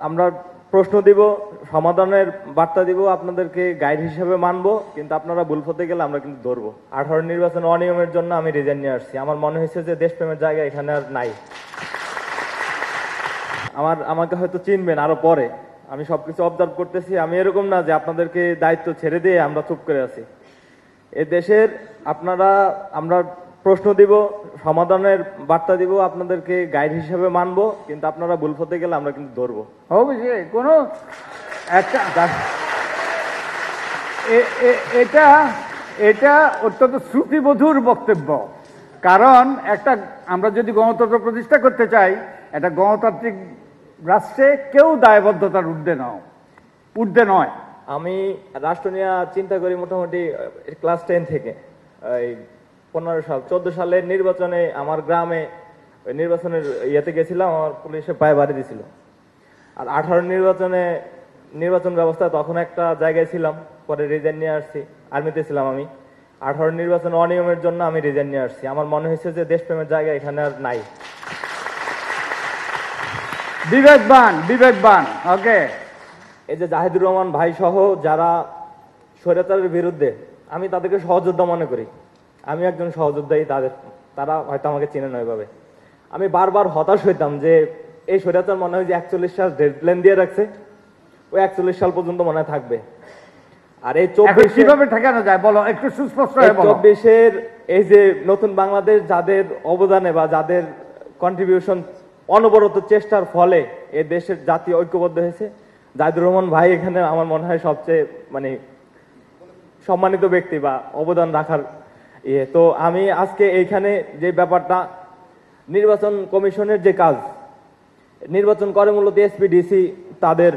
আমরা প্রশ্ন দিব, সমাধানের বার্তা দিব, আপনাদেরকে গাইড হিসেবে মানবো, কিন্তু আপনারা ভুল পথে গেলে আমরা কিন্তু ধরবো। 18 নির্বাচন অনিয়মের জন্য আমি রিজাইন নিয়ে আসছি। আমার মনে হয়েছে যে দেশপ্রেমের জায়গা এখানে আর নাই। আমাকে হয়তো চিনবেন আরো পরে। আমি সবকিছু অবজার্ভ করতেছি। আমি এরকম না যে আপনাদেরকে দায়িত্ব ছেড়ে দিয়ে আমরা চুপ করে আছি। এ দেশের আমরা প্রশ্ন দিব, সমাধানের বার্তা দিব, আপনাদেরকে গাইড হিসেবে মানবো, কিন্তু আপনারা ভুল পথে গেলে আমরা কিন্তু ধরবো। অবশ্যই কোনো একটা এটা এটা অত্যন্ত শ্রুতিমধুর বক্তব্য। কারণ আমরা যদি গণতন্ত্র প্রতিষ্ঠা করতে চাই, একটা গণতান্ত্রিক রাষ্ট্রে কেউ দায়বদ্ধতার ঊর্ধ্বে নয়। আমি রাষ্ট্র নিয়ে চিন্তা করি মোটামুটি ক্লাস 10 থেকে। এই 15 সাল 14 সালের নির্বাচনে আমার গ্রামে নির্বাচনের ইয়েতে গেছিলাম, আমার পুলিশে পায়ে বাড়ি দিছিল। আর 18 নির্বাচন ব্যবস্থা তখন একটা জায়গায় ছিলাম, পরে রিজাইন নিয়ে আসছি। আর্মিতে ছিলাম আমি। 18 নির্বাচন অনিয়মের জন্য আমি রিজাইন নিয়ে আসছি। আমার মনে হয়েছে যে দেশপ্রেমের জায়গা এখানে আর নাই। বিবেকবান ওকে। এই যে জাহিদুর রহমান ভাই সহ যারা স্বৈরাচারের বিরুদ্ধে, আমি তাদেরকে সহযোদ্ধা মনে করি। আমি একজন সহযোদ্ধাই তারা হয়তো আমাকে চিনে না ওইভাবে। আমি বারবার হতাশ হইতাম যে এই স্বৈরাচার মনে হয় যে 41 সাল ডেডলাইন দিয়ে রাখছে, ওই 41 সাল পর্যন্ত মনে হয় থাকবে। আর এই 24 কিভাবে ঠেকানো যায় বলো একটু সুস্পষ্ট হয়ে বলো। 24-এর এই যে নতুন বাংলাদেশ, যাদের অবদানে বা যাদের কন্ট্রিবিউশন, অনবরত চেষ্টার ফলে এই দেশের জাতীয় ঐক্যবদ্ধ হয়েছে, জাহিদুর রহমান ভাই এখানে আমার মনে হয় সবচেয়ে সম্মানিত ব্যক্তি বা অবদান রাখার তো আমি আজকে এইখানে যে ব্যাপারটা, নির্বাচন কমিশনের যে কাজ, নির্বাচন করে মূলত এসপিডিসি তাদের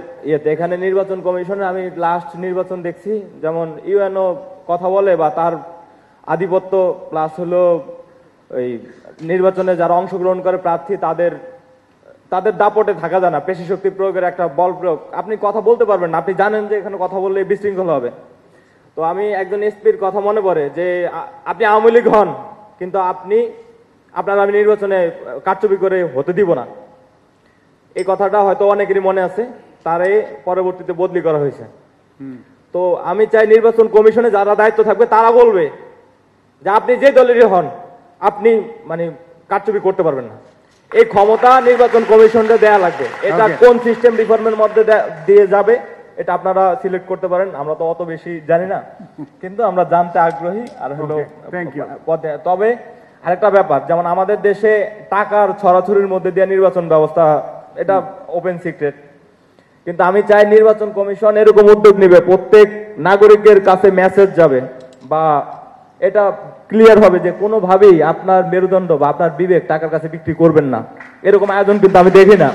এখানে নির্বাচন কমিশনে আমি লাস্ট নির্বাচন দেখছি, যেমন ইউএনও কথা বলে বা তার আধিপত্য, প্লাস হলো ওই নির্বাচনে যারা অংশগ্রহণ করে প্রার্থী, তাদের দাপটে থাকা যায় না। পেশি শক্তি প্রয়োগের একটা বল প্রয়োগ, আপনি কথা বলতে পারবেন না, আপনি জানেন যে এখানে কথা বললে বিশৃঙ্খলা হবে। তো আমি একজন এসপির কথা মনে পড়ে যে আপনি আওয়ামী লীগ হন, কিন্তু আপনার আমি নির্বাচনে কারচুপি করে হতে দিব না। এই কথাটা হয়তো অনেকেরই মনে আছে, তারে পরবর্তীতে বদলি করা হয়েছে। তো আমি চাই নির্বাচন কমিশনে যারা দায়িত্ব থাকবে তারা বলবে যে আপনি যে দলেরই হন, আপনি কারচুপি করতে পারবেন না। এই ক্ষমতা নির্বাচন কমিশনকে দেয়া লাগবে। এটা কোন সিস্টেম রিফর্মের মধ্যে দিয়ে যাবে এটা আপনারা সিলেক্ট করতে পারেন, আমরা তো অত বেশি জানি না, কিন্তু আমরা জানতে আগ্রহী। আর হলো তবে আরেকটা ব্যাপার, যেমন আমাদের দেশে টাকার ছড়াছড়ির মধ্যে দিয়ে নির্বাচন ব্যবস্থা, এটা ওপেন সিক্রেট। কিন্তু আমি চাই নির্বাচন কমিশন এরকম উদ্যোগ নিবে, প্রত্যেক নাগরিকের কাছে মেসেজ যাবে বা এটা ক্লিয়ার হবে যে কোনোভাবেই আপনার মেরুদণ্ড বা আপনার বিবেক টাকার কাছে বিক্রি করবেন না, এরকম আয়োজন কিন্তু আমি দেখি না।